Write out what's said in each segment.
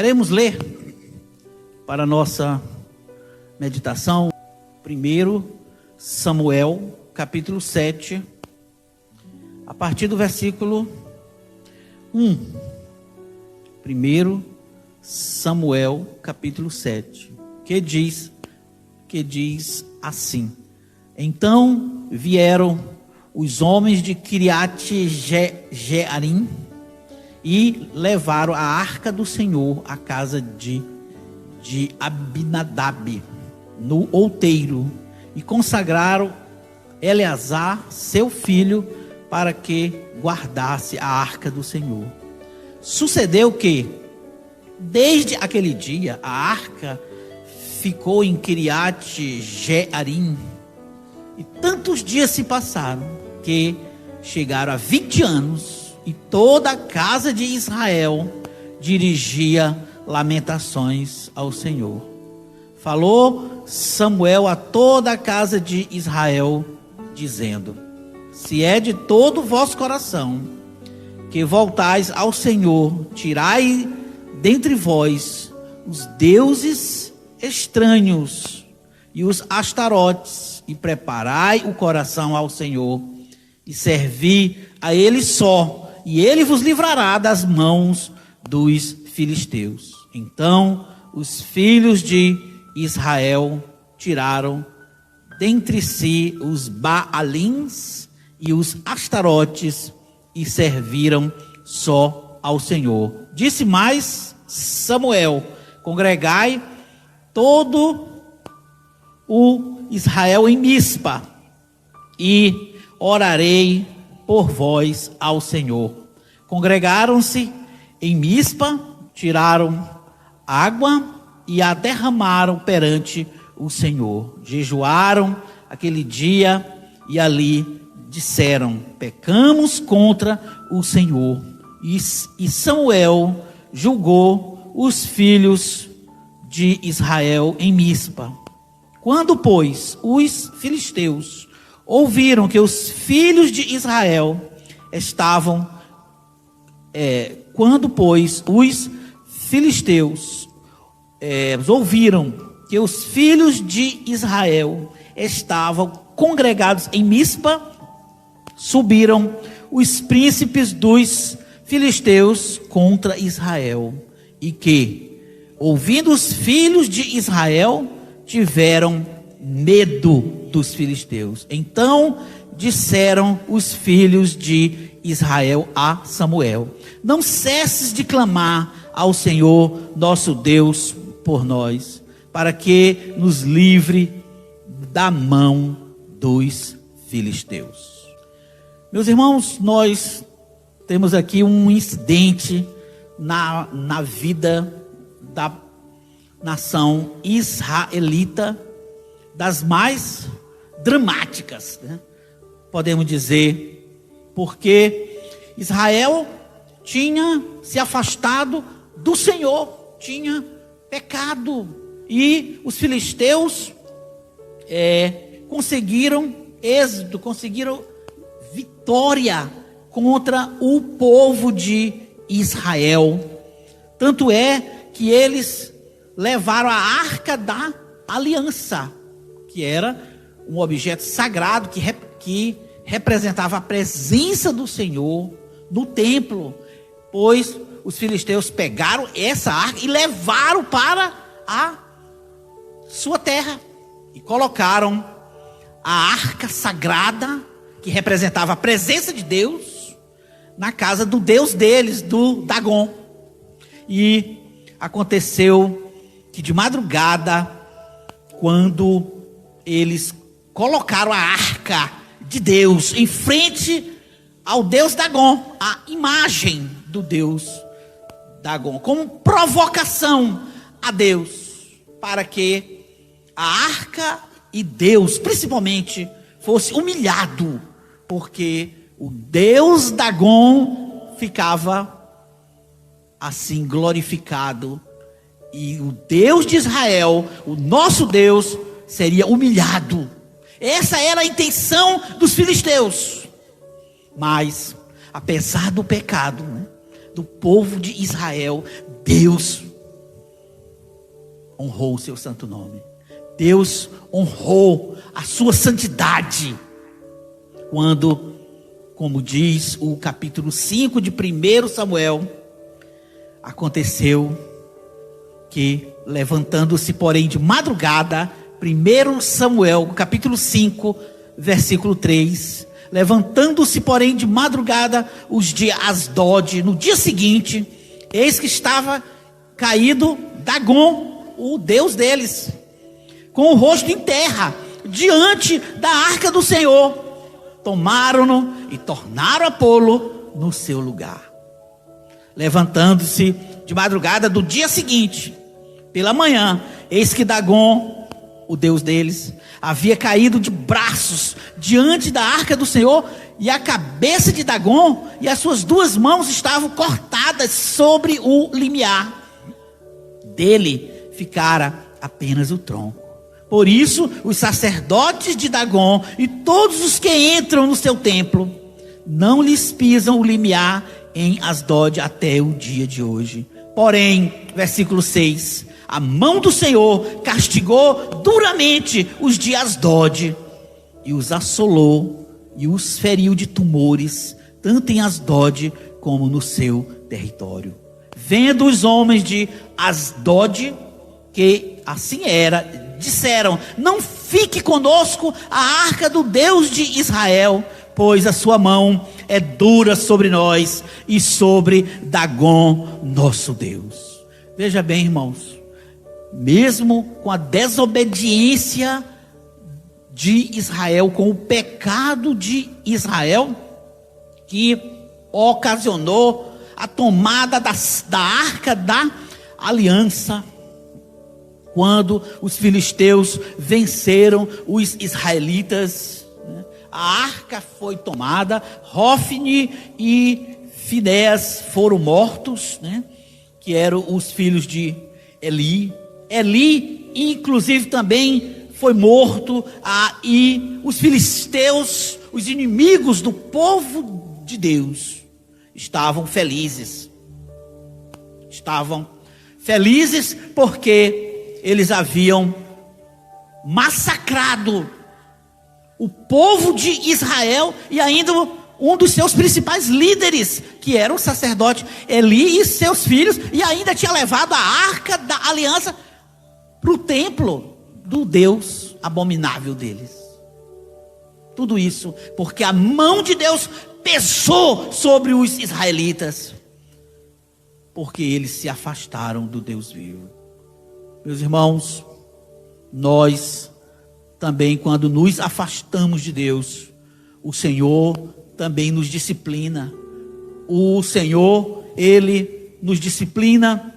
Queremos ler para a nossa meditação 1 Samuel, capítulo 7, a partir do versículo 1. 1 Samuel, capítulo 7, que diz assim: Então vieram os homens de Kiriat-Jearim e levaram a arca do Senhor à casa de Abinadab, no outeiro, e consagraram Eleazar, seu filho, para que guardasse a arca do Senhor. Sucedeu que, desde aquele dia, a arca ficou em Kiriat-Jearim, e tantos dias se passaram, que chegaram a 20 anos, e toda a casa de Israel dirigia lamentações ao Senhor. Falou Samuel a toda a casa de Israel, dizendo: Se é de todo o vosso coração que voltais ao Senhor, tirai dentre vós os deuses estranhos e os astarotes, e preparai o coração ao Senhor, e servi a Ele só, e Ele vos livrará das mãos dos filisteus. Então os filhos de Israel tiraram dentre si os Baalins e os Astarotes, e serviram só ao Senhor. Disse mais Samuel: Congregai todo o Israel em Mispa, e orarei por vós ao Senhor. Congregaram-se em Mispa, tiraram água e a derramaram perante o Senhor. Jejuaram aquele dia e ali disseram: Pecamos contra o Senhor. E Samuel julgou os filhos de Israel em Mispa. Quando, pois, os filisteus ouviram que os filhos de Israel estavam... Quando, pois, os filisteus ouviram que os filhos de Israel estavam congregados em Mispa, subiram os príncipes dos filisteus contra Israel, e que, ouvindo os filhos de Israel, tiveram medo dos filisteus. Então disseram os filhos de Israel a Samuel: Não cesses de clamar ao Senhor nosso Deus por nós, para que nos livre da mão dos filisteus. Meus irmãos, nós temos aqui um incidente na vida da nação israelita, das mais dramáticas, né? Podemos dizer, porque Israel tinha se afastado do Senhor, tinha pecado, e os filisteus conseguiram êxito, conseguiram vitória contra o povo de Israel. Tanto é que eles levaram a arca da aliança, que era um objeto sagrado que representava a presença do Senhor no templo, pois os filisteus pegaram essa arca e levaram para a sua terra, e colocaram a arca sagrada, que representava a presença de Deus, na casa do Deus deles, do Dagon. E aconteceu que de madrugada, quando eles colocaram a arca de Deus em frente ao Deus Dagon, a imagem do Deus Dagon, como provocação a Deus, para que a arca e Deus, principalmente, fosse humilhado, porque o Deus Dagon ficava assim glorificado, e o Deus de Israel, o nosso Deus, seria humilhado. Essa era a intenção dos filisteus. Mas, apesar do pecado, né, do povo de Israel, Deus honrou o seu santo nome. Deus honrou a sua santidade quando, como diz o capítulo 5 de 1 Samuel, aconteceu que, levantando-se, porém, de madrugada, 1 Samuel, capítulo 5, versículo 3, levantando-se, porém, de madrugada, os de Asdod, no dia seguinte, eis que estava caído Dagom, o deus deles, com o rosto em terra, diante da arca do Senhor. Tomaram-no e tornaram a pô-lo no seu lugar. Levantando-se de madrugada do dia seguinte, pela manhã, eis que Dagom, o deus deles, havia caído de braços diante da arca do Senhor, e a cabeça de Dagom e as suas 2 mãos estavam cortadas sobre o limiar. Dele ficara apenas o tronco. Por isso, os sacerdotes de Dagom e todos os que entram no seu templo não lhes pisam o limiar em Asdod até o dia de hoje. Porém, versículo 6, a mão do Senhor castigou duramente os de Asdod e os assolou e os feriu de tumores, tanto em Asdod como no seu território. Vendo os homens de Asdod que assim era, disseram: não fique conosco a arca do Deus de Israel, pois a sua mão é dura sobre nós e sobre Dagom, nosso Deus. Veja bem, irmãos, mesmo com a desobediência de Israel, com o pecado de Israel, que ocasionou a tomada da arca da aliança, quando os filisteus venceram os israelitas, né? A arca foi tomada, Hofni e Finéas foram mortos, né? Que eram os filhos de Eli. Eli, inclusive, também foi morto, e os filisteus, os inimigos do povo de Deus, estavam felizes. Estavam felizes porque eles haviam massacrado o povo de Israel e ainda um dos seus principais líderes, que era o sacerdote Eli e seus filhos, e ainda tinha levado a arca da aliança para o templo do Deus abominável deles. Tudo isso porque a mão de Deus pesou sobre os israelitas, porque eles se afastaram do Deus vivo. Meus irmãos, nós também, quando nos afastamos de Deus, o Senhor também nos disciplina. O Senhor, Ele nos disciplina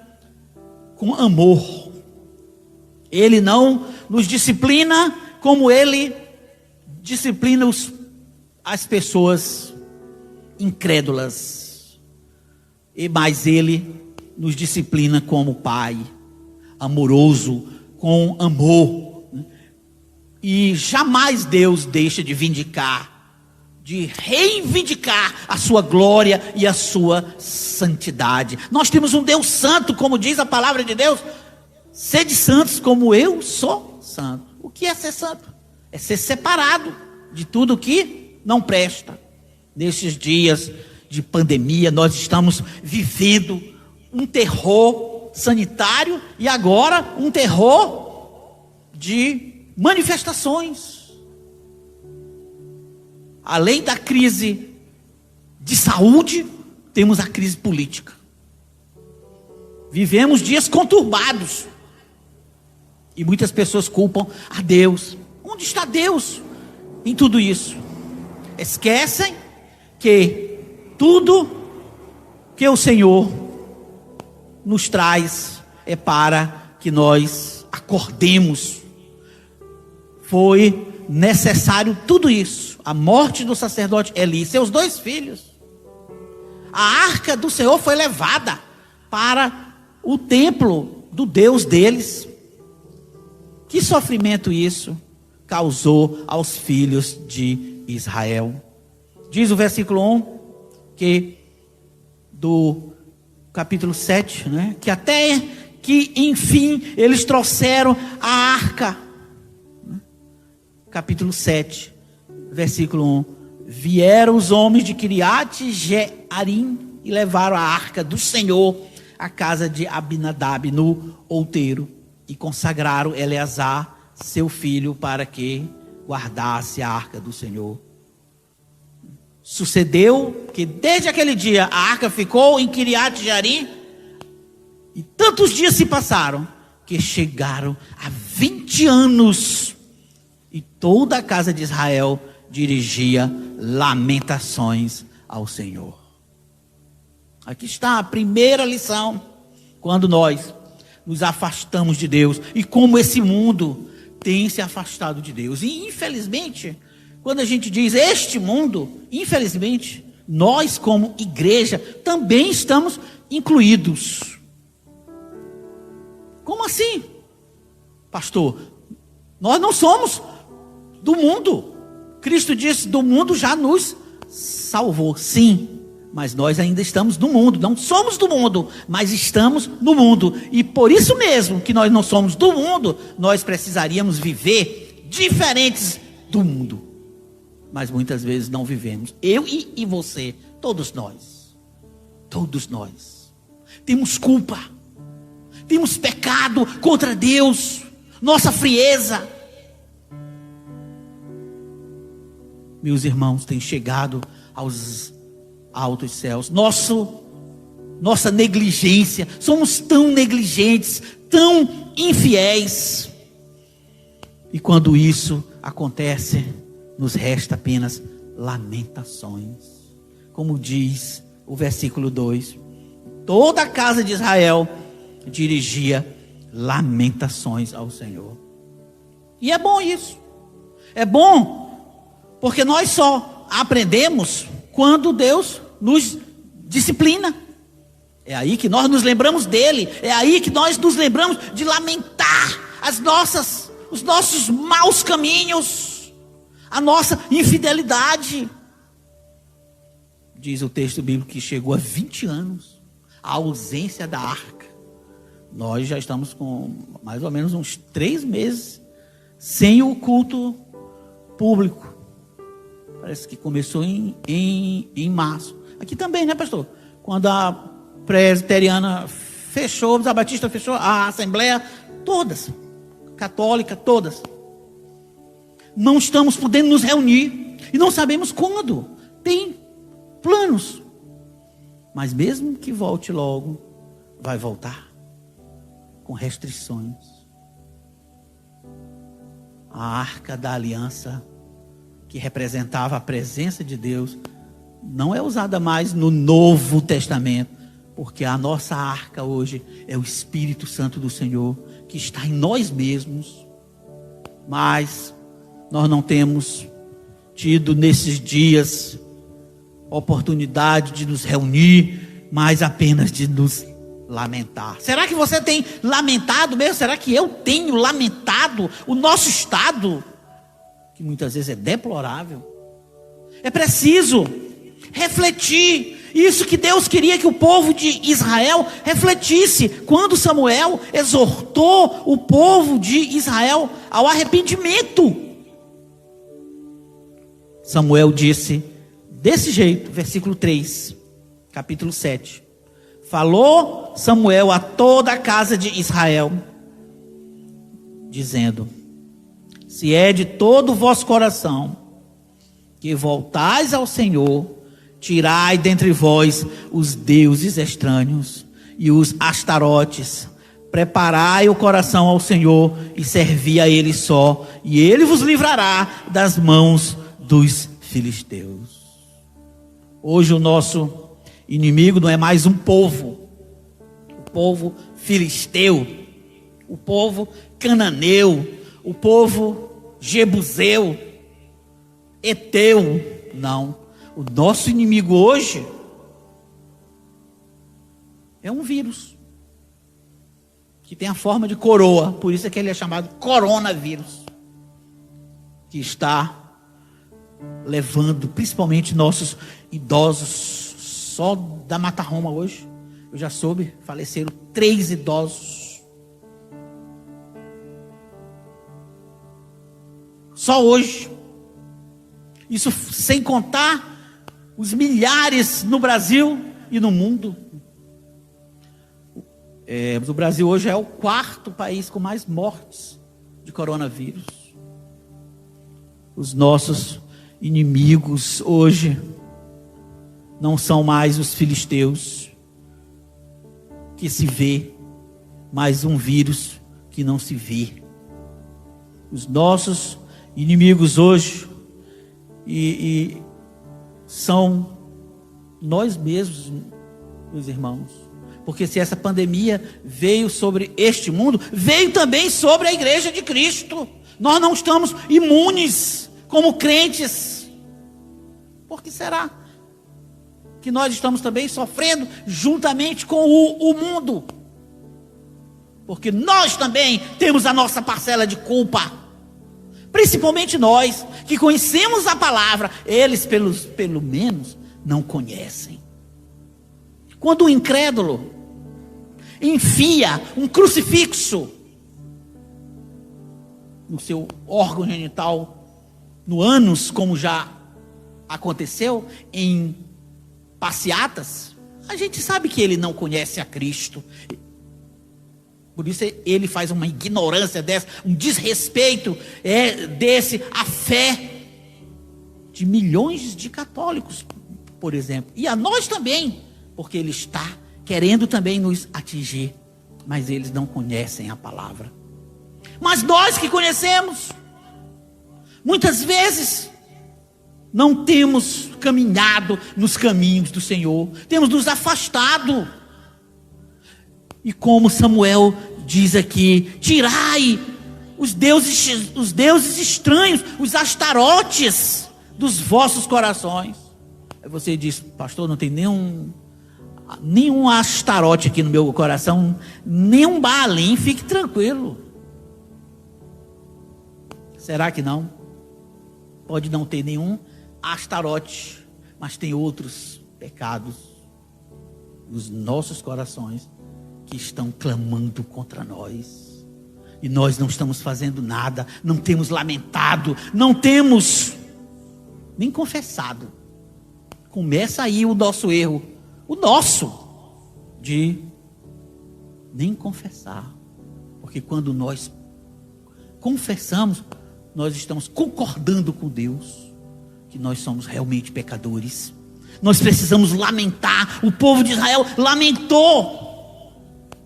com amor. Ele não nos disciplina como Ele disciplina as pessoas incrédulas. Mas Ele nos disciplina como Pai amoroso, com amor. E jamais Deus deixa de reivindicar a sua glória e a sua santidade. Nós temos um Deus santo, como diz a palavra de Deus: sede santos como eu sou santo. O que é ser santo? É ser separado de tudo que não presta. Nesses dias de pandemia, nós estamos vivendo um terror sanitário e agora um terror de manifestações. Além da crise de saúde, temos a crise política. Vivemos dias conturbados e muitas pessoas culpam a Deus. Onde está Deus em tudo isso? Esquecem que tudo que o Senhor nos traz é para que nós acordemos. Foi necessário tudo isso, a morte do sacerdote Eli, seus 2 filhos. A arca do Senhor foi levada para o templo do Deus deles. Que sofrimento isso causou aos filhos de Israel. Diz o versículo 1 que do capítulo 7, né, que até que enfim eles trouxeram a arca. Capítulo 7, versículo 1. Vieram os homens de Kiriate Jearim e levaram a arca do Senhor à casa de Abinadab no outeiro e consagraram Eleazar, seu filho, para que guardasse a arca do Senhor. Sucedeu que desde aquele dia a arca ficou em Kiriate Jearim, e tantos dias se passaram que chegaram a 20 anos e toda a casa de Israel dirigia lamentações ao Senhor. Aqui está a primeira lição, quando nós nos afastamos de Deus e como esse mundo tem se afastado de Deus. E infelizmente, quando a gente diz este mundo, infelizmente, nós como igreja também estamos incluídos. Como assim, pastor? Nós não somos do mundo. Cristo disse: do mundo já nos salvou. Sim, mas nós ainda estamos no mundo. Não somos do mundo, mas estamos no mundo. E por isso mesmo que nós não somos do mundo, nós precisaríamos viver diferentes do mundo. Mas muitas vezes não vivemos. Eu e você, todos nós. Todos nós. Temos culpa. Temos pecado contra Deus. Nossa frieza. Meus irmãos, tem chegado aos altos céus. Nossa negligência. Somos tão negligentes, tão infiéis. E quando isso acontece, nos resta apenas lamentações. Como diz o versículo 2. Toda a casa de Israel dirigia lamentações ao Senhor. E é bom isso. É bom, porque nós só aprendemos quando Deus nos disciplina. É aí que nós nos lembramos dele. É aí que nós nos lembramos de lamentar os nossos maus caminhos, a nossa infidelidade. Diz o texto bíblico que chegou a 20 anos a ausência da arca. Nós já estamos com mais ou menos uns 3 meses sem o culto público. Parece que começou em março. Aqui também, né, pastor? Quando a presbiteriana fechou, a batista fechou, a assembleia, todas, católica, todas. Não estamos podendo nos reunir e não sabemos quando. Tem planos. Mas mesmo que volte logo, vai voltar com restrições. A arca da aliança, que representava a presença de Deus, não é usada mais no Novo Testamento, porque a nossa arca hoje é o Espírito Santo do Senhor, que está em nós mesmos. Mas nós não temos tido nesses dias oportunidade de nos reunir, mas apenas de nos lamentar. Será que você tem lamentado mesmo? Será que eu tenho lamentado o nosso estado, que muitas vezes é deplorável? É preciso refletir. Isso que Deus queria que o povo de Israel refletisse quando Samuel exortou o povo de Israel ao arrependimento. Samuel disse desse jeito, versículo 3, capítulo 7. Falou Samuel a toda a casa de Israel, dizendo: se é de todo o vosso coração que voltais ao Senhor, tirai dentre vós os deuses estranhos e os astarotes, preparai o coração ao Senhor e servi a Ele só, e Ele vos livrará das mãos dos filisteus. Hoje o nosso inimigo não é mais um povo, o povo filisteu, o povo cananeu, o povo jebuseu, eteu. Não, o nosso inimigo hoje é um vírus que tem a forma de coroa, por isso é que ele é chamado coronavírus, que está levando principalmente nossos idosos. Só da Mata Roma hoje, eu já soube, faleceram 3 idosos. Só hoje. Isso sem contar os milhares no Brasil e no mundo. O Brasil hoje é o 4º país com mais mortes de coronavírus. Os nossos inimigos hoje não são mais os filisteus, que se vê, mas um vírus que não se vê. Os nossos inimigos hoje são nós mesmos, meus irmãos. Porque se essa pandemia veio sobre este mundo, veio também sobre a igreja de Cristo. Nós não estamos imunes como crentes. Por que será que nós estamos também sofrendo juntamente com o mundo? Porque nós também temos a nossa parcela de culpa. Principalmente nós, que conhecemos a palavra, eles pelo menos não conhecem. Quando o incrédulo enfia um crucifixo no seu órgão genital, no ânus, como já aconteceu em passeatas, a gente sabe que ele não conhece a Cristo. Por isso ele faz uma ignorância dessa, um desrespeito desse à fé de milhões de católicos, por exemplo. E a nós também, porque ele está querendo também nos atingir, mas eles não conhecem a palavra. Mas nós que conhecemos, muitas vezes não temos caminhado nos caminhos do Senhor, temos nos afastado. E como Samuel diz aqui, tirai os deuses estranhos, os astarotes dos vossos corações. Aí você diz, pastor, não tem nenhum astarote aqui no meu coração, nenhum Baalim, fique tranquilo. Será que não? Pode não ter nenhum astarote, mas tem outros pecados nos nossos corações que estão clamando contra nós, e nós não estamos fazendo nada, não temos lamentado, não temos nem confessado. Começa aí o nosso erro, o nosso, de nem confessar, porque quando nós confessamos, nós estamos concordando com Deus, que nós somos realmente pecadores. Nós precisamos lamentar. O povo de Israel lamentou,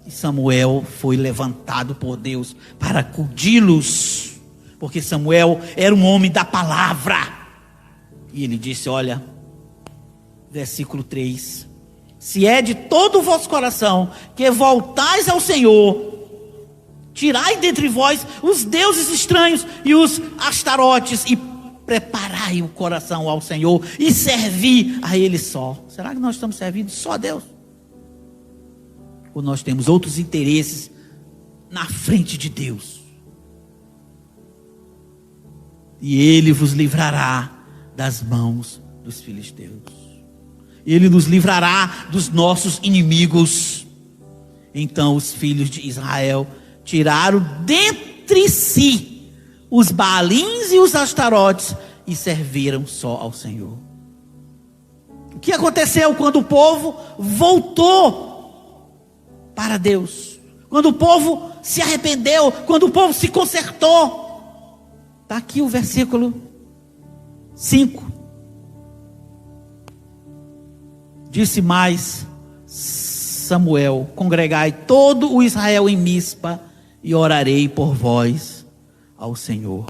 e Samuel foi levantado por Deus para acudir-los, porque Samuel era um homem da palavra. E ele disse, olha, versículo 3, se é de todo o vosso coração que voltais ao Senhor, tirai dentre vós os deuses estranhos e os astarotes, e preparai o coração ao Senhor, e servi a Ele só. Será que nós estamos servindo só a Deus? Ou nós temos outros interesses na frente de Deus? E Ele vos livrará das mãos dos filisteus. Ele nos livrará dos nossos inimigos. Então os filhos de Israel tiraram dentre si os Baalins e os Astarotes e serviram só ao Senhor. O que aconteceu quando o povo voltou para Deus? Quando o povo se arrependeu, quando o povo se consertou. Está aqui o versículo 5. Disse mais Samuel, congregai todo o Israel em Mispa, e orarei por vós ao Senhor.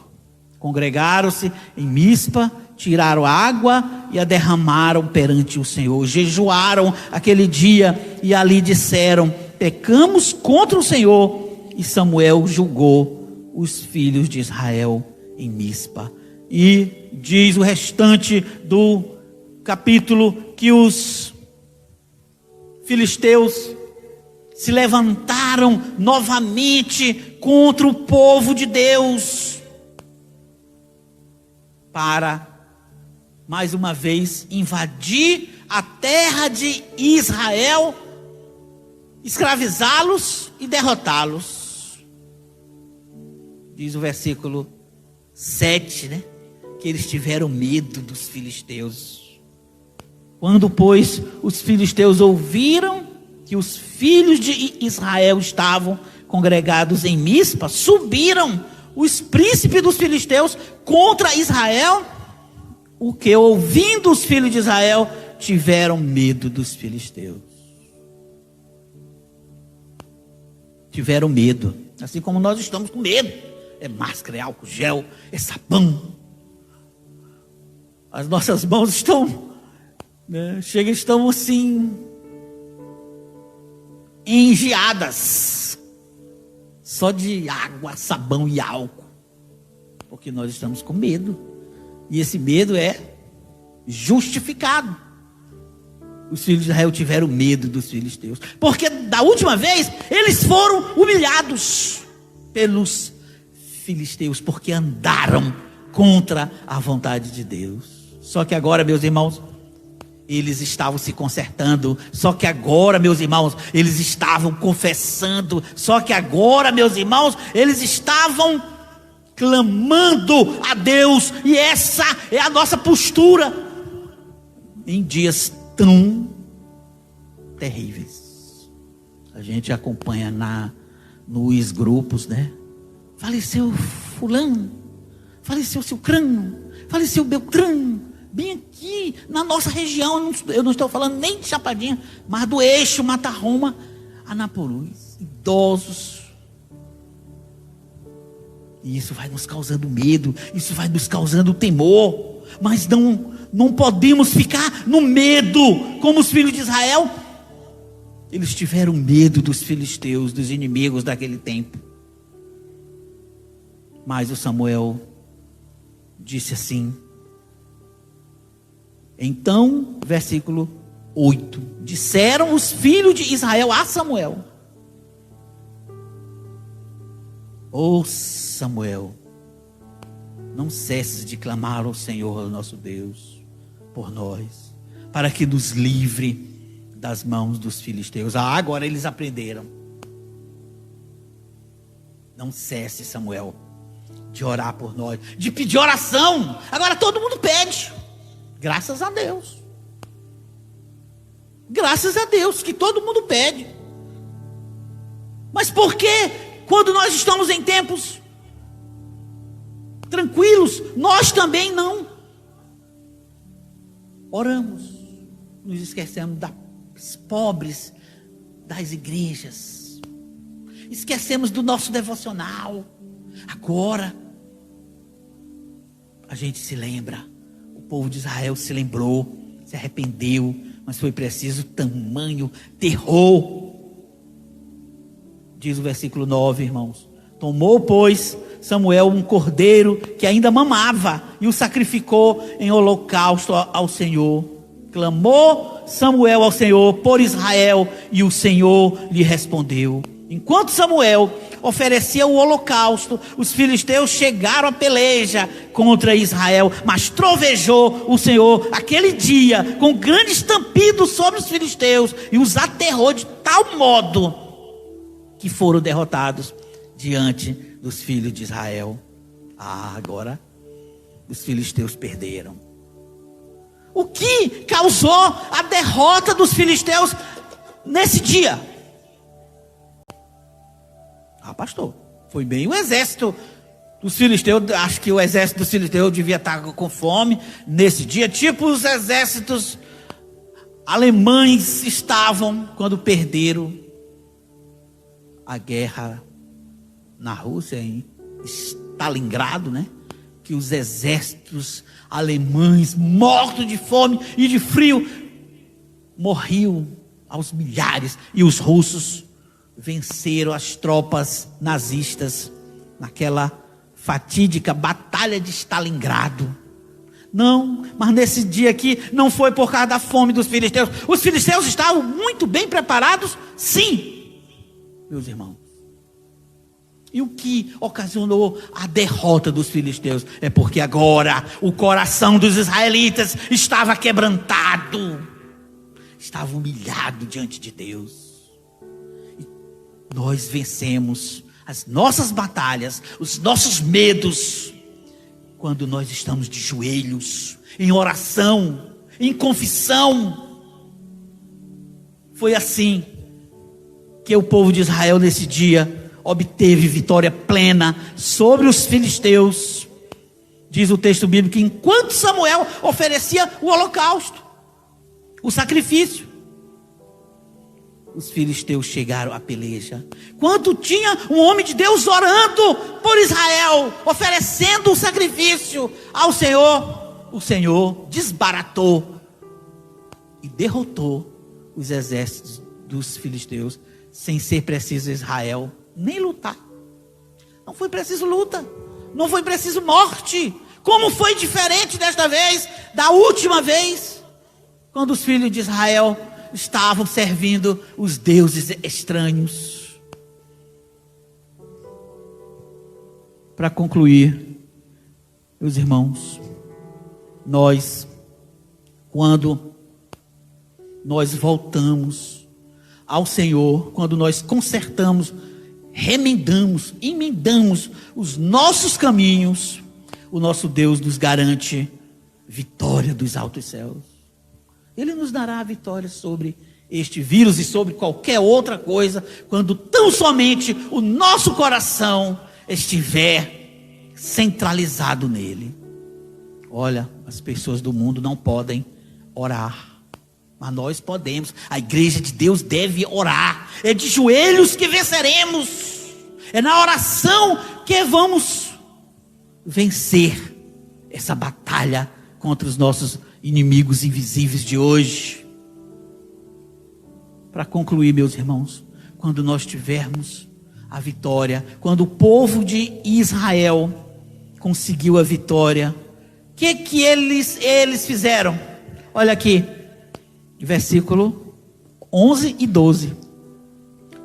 Congregaram-se em Mispa, tiraram água e a derramaram perante o Senhor. Jejuaram aquele dia e ali disseram, pecamos contra o Senhor. E Samuel julgou os filhos de Israel em Mispa. E diz o restante do capítulo que os filisteus se levantaram novamente contra o povo de Deus, para mais uma vez invadir a terra de Israel, escravizá-los e derrotá-los. Diz o versículo 7, né? Que eles tiveram medo dos filisteus. Quando, pois, os filisteus ouviram que os filhos de Israel estavam congregados em Mispa, subiram os príncipes dos filisteus contra Israel, o que, ouvindo os filhos de Israel, tiveram medo dos filisteus. Tiveram medo, assim como nós estamos com medo. É máscara, é álcool gel, é sabão. As nossas mãos estão, né, estão assim, engeadas, só de água, sabão e álcool, porque nós estamos com medo, e esse medo é justificado. Os filhos de Israel tiveram medo dos filisteus, porque da última vez eles foram humilhados pelos filisteus, porque andaram contra a vontade de Deus. Só que agora, meus irmãos, eles estavam se consertando. Só que agora, meus irmãos, eles estavam confessando. Só que agora, meus irmãos, eles estavam clamando a Deus. E essa é a nossa postura em dias tão terríveis. A gente acompanha nos grupos, né? Faleceu fulano, faleceu Cicrano, faleceu Beltrano, bem aqui na nossa região. Eu não estou falando nem de Chapadinha, mas do eixo Matarroma, Anápolis, idosos. E isso vai nos causando medo, isso vai nos causando temor. Mas não podemos ficar no medo, como os filhos de Israel. Eles tiveram medo dos filisteus, dos inimigos daquele tempo. Mas o Samuel disse assim. Então, versículo 8. Disseram os filhos de Israel a Samuel: Ó Samuel, não cesses de clamar ao Senhor nosso Deus por nós, para que nos livre das mãos dos filisteus. Agora eles aprenderam. Não cesse, Samuel, de orar por nós, de pedir oração. Agora todo mundo pede. Graças a Deus. Graças a Deus que todo mundo pede. Mas por que, quando nós estamos em tempos tranquilos, nós também não oramos? Nos esquecemos das pobres das igrejas. Esquecemos do nosso devocional. Agora a gente se lembra. O povo de Israel se lembrou, se arrependeu, mas foi preciso tamanho terror. Diz o versículo 9, irmãos: tomou, pois, Samuel um cordeiro que ainda mamava e o sacrificou em holocausto ao Senhor. Clamou Samuel ao Senhor por Israel, e o Senhor lhe respondeu. Enquanto Samuel oferecia o holocausto, os filisteus chegaram à peleja contra Israel, mas trovejou o Senhor aquele dia com grande estampido sobre os filisteus e os aterrou de tal modo que foram derrotados diante dos filhos de Israel. Agora os filisteus perderam. O que causou a derrota dos filisteus nesse dia? Pastor, foi bem o exército dos filisteus. Acho que o exército dos filisteus devia estar com fome nesse dia, tipo os exércitos alemães estavam quando perderam a guerra na Rússia, em Stalingrado, né? Que os exércitos alemães, mortos de fome e de frio, morriam aos milhares, e os russos venceram as tropas nazistas naquela fatídica batalha de Stalingrado. Não, mas nesse dia aqui não foi por causa da fome dos filisteus. Os filisteus estavam muito bem preparados, sim, meus irmãos. E o que ocasionou a derrota dos filisteus é porque agora o coração dos israelitas estava quebrantado, estava humilhado diante de Deus. Nós vencemos as nossas batalhas, os nossos medos, quando nós estamos de joelhos, em oração, em confissão. Foi assim que o povo de Israel nesse dia obteve vitória plena sobre os filisteus. Diz o texto bíblico que enquanto Samuel oferecia o holocausto, o sacrifício, os filisteus chegaram à peleja. Quando tinha um homem de Deus orando por Israel, oferecendo o sacrifício ao Senhor, o Senhor desbaratou e derrotou os exércitos dos filisteus, sem ser preciso Israel nem lutar. Não foi preciso luta, não foi preciso morte. Como foi diferente desta vez, da última vez, quando os filhos de Israel estavam servindo os deuses estranhos. Para concluir, meus irmãos, quando nós voltamos ao Senhor, quando nós consertamos, emendamos os nossos caminhos, o nosso Deus nos garante vitória dos altos céus. Ele nos dará a vitória sobre este vírus e sobre qualquer outra coisa, quando tão somente o nosso coração estiver centralizado nele. Olha, as pessoas do mundo não podem orar, mas nós podemos. A igreja de Deus deve orar. É de joelhos que venceremos. É na oração que vamos vencer essa batalha contra os nossos inimigos invisíveis de hoje. Para concluir, meus irmãos, quando nós tivermos a vitória, quando o povo de Israel conseguiu a vitória, o que eles fizeram? Olha aqui, versículo 11 e 12.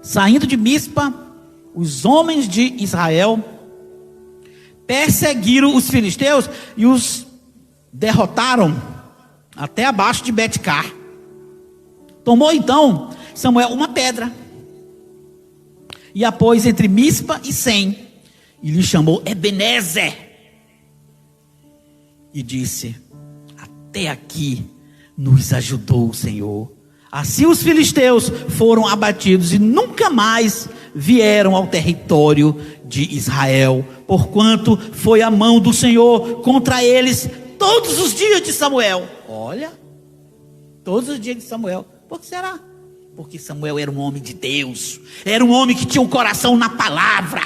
Saindo de Mispa, os homens de Israel perseguiram os filisteus e os derrotaram até abaixo de Betcar. Tomou então Samuel uma pedra e a pôs entre Mispa e Sem, e lhe chamou Ebenezer, e disse: até aqui nos ajudou o Senhor. Assim os filisteus foram abatidos e nunca mais vieram ao território de Israel, porquanto foi a mão do Senhor contra eles todos os dias de Samuel. Olha, todos os dias de Samuel. Por que será? Porque Samuel era um homem de Deus, era um homem que tinha um coração na palavra,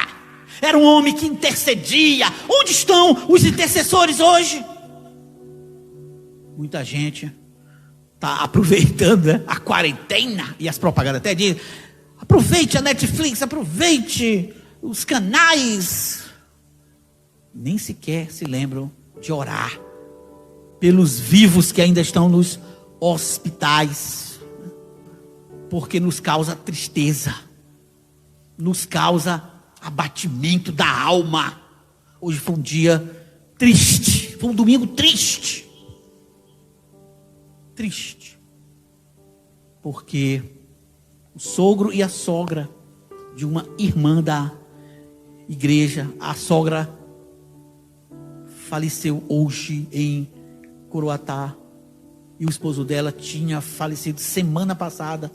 era um homem que intercedia. Onde estão os intercessores hoje? Muita gente está aproveitando, né, a quarentena, e as propagandas até dizem: aproveite a Netflix, aproveite os canais. Nem sequer se lembram de orar pelos vivos que ainda estão nos hospitais, porque nos causa tristeza, nos causa abatimento da alma. Hoje foi um dia triste, foi um domingo triste, porque o sogro e a sogra de uma irmã da igreja, a sogra faleceu hoje em Coroatá, e o esposo dela tinha falecido semana passada.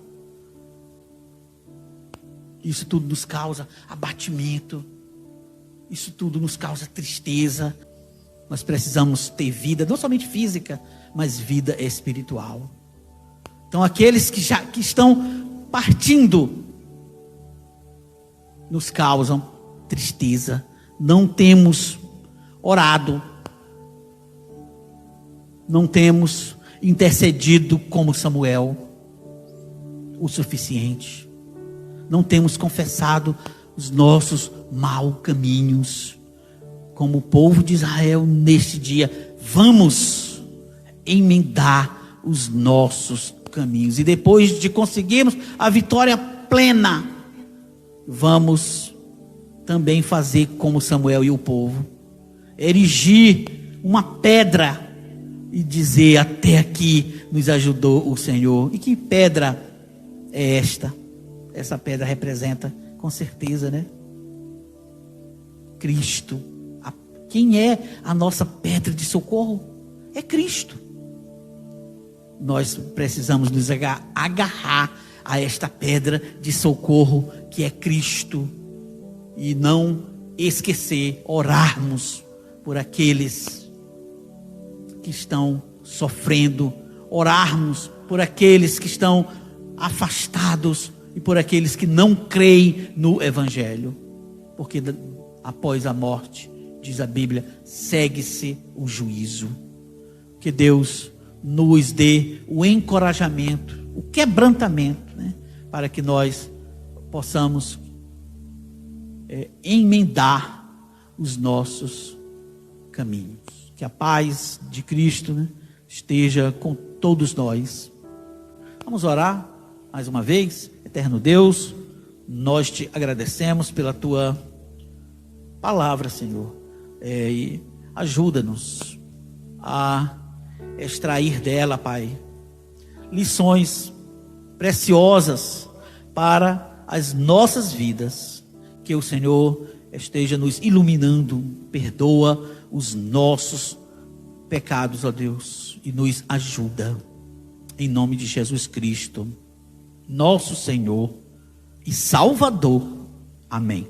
Isso tudo nos causa abatimento, isso tudo nos causa tristeza. Nós precisamos ter vida, não somente física, mas vida espiritual. Então aqueles que estão partindo nos causam tristeza. Não temos orado, não temos intercedido como Samuel o suficiente, não temos confessado os nossos maus caminhos como o povo de Israel neste dia. Vamos emendar os nossos caminhos, e depois de conseguirmos a vitória plena, vamos também fazer como Samuel e o povo, erigir uma pedra e dizer: até aqui nos ajudou o Senhor. E que pedra é esta? Essa pedra representa, com certeza, né, Cristo. Quem é a nossa pedra de socorro? É Cristo. Nós precisamos nos agarrar a esta pedra de socorro que é Cristo. E não esquecer, orarmos por aqueles que estão sofrendo, orarmos por aqueles que estão afastados e por aqueles que não creem no Evangelho. Porque após a morte, diz a Bíblia, segue-se o juízo. Que Deus nos dê o encorajamento, o quebrantamento, né, para que nós possamos emendar os nossos caminhos. Que a paz de Cristo, né, esteja com todos nós. Vamos orar mais uma vez. Eterno Deus, nós te agradecemos pela tua palavra, Senhor, e ajuda-nos a extrair dela, Pai, lições preciosas para as nossas vidas. Que o Senhor esteja nos iluminando, perdoa os nossos pecados, ó Deus, e nos ajuda, em nome de Jesus Cristo, nosso Senhor e Salvador. Amém.